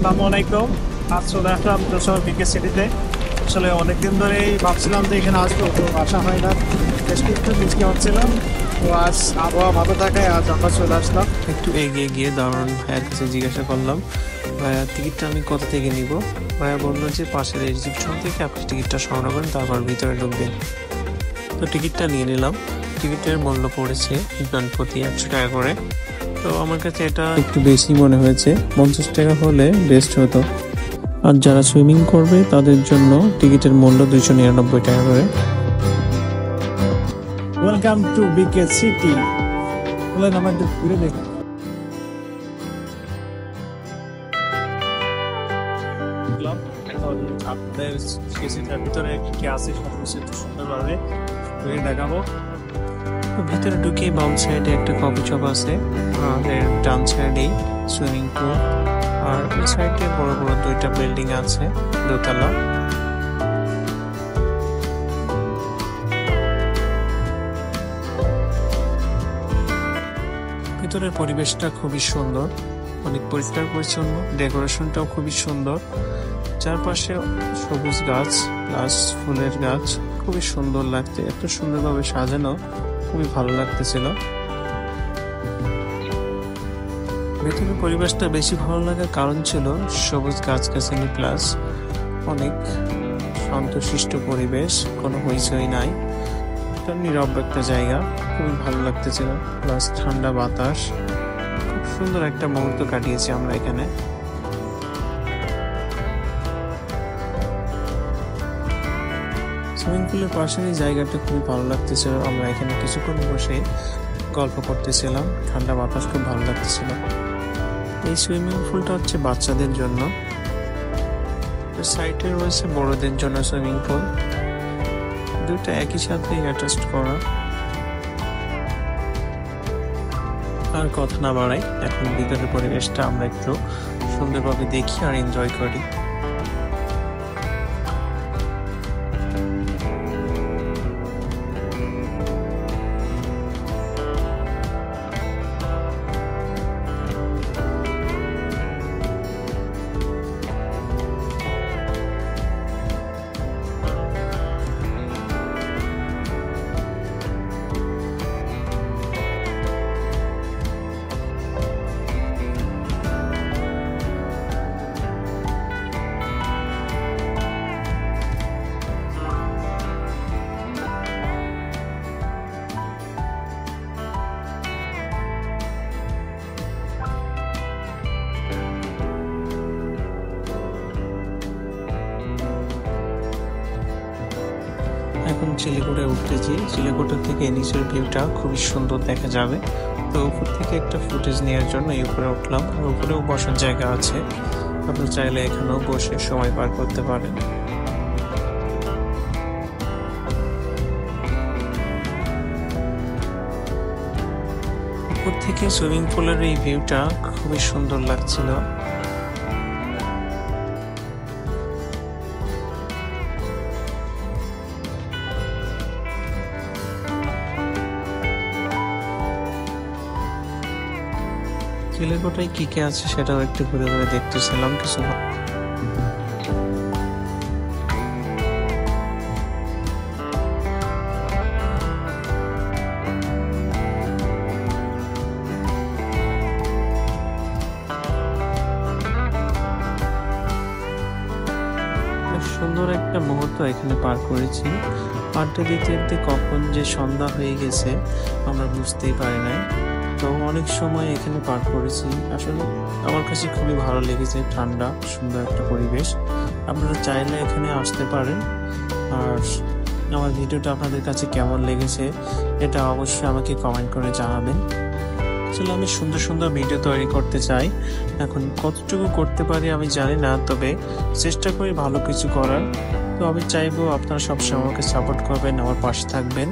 আসসালামু আলাইকুম। আজ চলে আসলাম যশোর বিকে সিটিতে। আসলে অনেকদিন ধরেই ভাবছিলাম যে এখানে আসবো, তো আসা হয় না, বেশ একটু বৃষ্টি হচ্ছিলাম। তো আজ আবহাওয়া ভালো থাকায় আজ আমরা চলে আসলাম। একটু এগিয়ে গিয়ে দারুণ ভাইয়ের কাছে জিজ্ঞাসা করলাম, ভাইয়া টিকিটটা আমি কোথা থেকে নিব? ভাইয়া বললো যে পাশের রিসিপশন থেকে আপনি টিকিটটা সংগ্রহ করেন, তারপর ভিতরে ঢুকবেন। তো টিকিটটা নিয়ে নিলাম। টিকিটের মূল্য পড়েছে জনপ্রতি 100 টাকা করে। তো আমার কাছে এটা একটু বেশি মনে হয়েছে, 50 টাকা হলে বেস্ট হতো। আর যারা সুইমিং করবে তাদের জন্য টিকিটের মূল্য 299 টাকা করে। Welcome to BK city. বলেন আমার একটু ঘুরে দেখুন। এখন আপনাদের সিটির ভিতরে কি আছে সবকিছু একটু সুন্দরভাবে ঘুরে দেখাবো। ভিতরে ঢুকে বাম সাইডে একটা কফি শপ আছে, আর এর ডান সাইডেই সুইমিং পুল, আর ওই সাইডে বড় বড় দুইটা বিল্ডিং আছে, দোতলা। ভিতরের পরিবেশটা খুবই সুন্দর, অনেক পরিষ্কার পরিচ্ছন্ন, ডেকোরেশনটাও খুবই সুন্দর। চারপাশে সবুজ গাছ প্লাস ফুলের গাছ, খুবই সুন্দর লাগছে, এত সুন্দরভাবে সাজানো, খুবই ভালো লাগতেছিল। ভেতরের পরিবেশটা বেশি ভালো লাগার কারণ ছিল সবুজ গাছগাছালি প্লাস অনেক শান্তশিষ্ট পরিবেশ, কোনো হইচই নাই, একটা নীরব একটা জায়গা, খুবই ভালো লাগতেছিল, প্লাস ঠান্ডা বাতাস। খুব সুন্দর একটা মুহূর্ত কাটিয়েছি আমরা এখানে। সুইমিং পুলের পাশের এই জায়গাটা খুবই ভালো লাগতেছিল, আমরা এখানে কিছুক্ষণ বসে গল্প করতেছিলাম, ঠান্ডা বাতাস খুব ভালো লাগতেছিল। এই সুইমিং পুলটা হচ্ছে বাচ্চাদের জন্য, সাইডে রয়েছে বড়দের জন্য সুইমিং পুল, দুটো একই সাথে অ্যাটাচড করা। আর কথা না বাড়াই, এখন ভিতরের পরিবেশটা আমরা একটু সুন্দরভাবে দেখি আর এনজয় করি। এখন চিলেকোঠে উঠতেছি, চিলেকোঠা থেকে নিচের ভিউটা খুবই সুন্দর দেখা যাবে। তো উপর থেকে একটা ফুটেজ নেওয়ার জন্য এই উপরে উঠলাম, আর উপরেও বসার জায়গা আছে, আপনি চাইলে এখানেও বসে সময় পার করতে পারেন। উপর থেকে সুইমিং পুলের এই ভিউটা খুবই সুন্দর লাগছিল। চিলেকোঠায় কি কি আছে সেটাও একটু ঘুরে ঘুরে দেখতেছিলাম কিছু। সুন্দর একটা মুহূর্ত এখানে পার করেছি, আড্ডা দিতে দিতে কখন যে সন্ধ্যা হয়ে গেছে আমরা বুঝতেই পারি নাই। তো অনেক সময় এখানে পার করেছি, আসলে আমার কাছে খুবই ভালো লেগেছে, ঠান্ডা সুন্দর একটা পরিবেশ। আপনারা চাইলে এখানে আসতে পারেন। আর আমার ভিডিওটা আপনাদের কাছে কেমন লেগেছে এটা অবশ্যই আমাকে কমেন্ট করে জানাবেন। আসলে আমি সুন্দর সুন্দর ভিডিও তৈরি করতে চাই, এখন কতটুকু করতে পারি আমি জানি না, তবে চেষ্টা করি ভালো কিছু করার। তো আমি চাইবো আপনারা সবসময় আমাকে সাপোর্ট করবেন, আমার পাশে থাকবেন।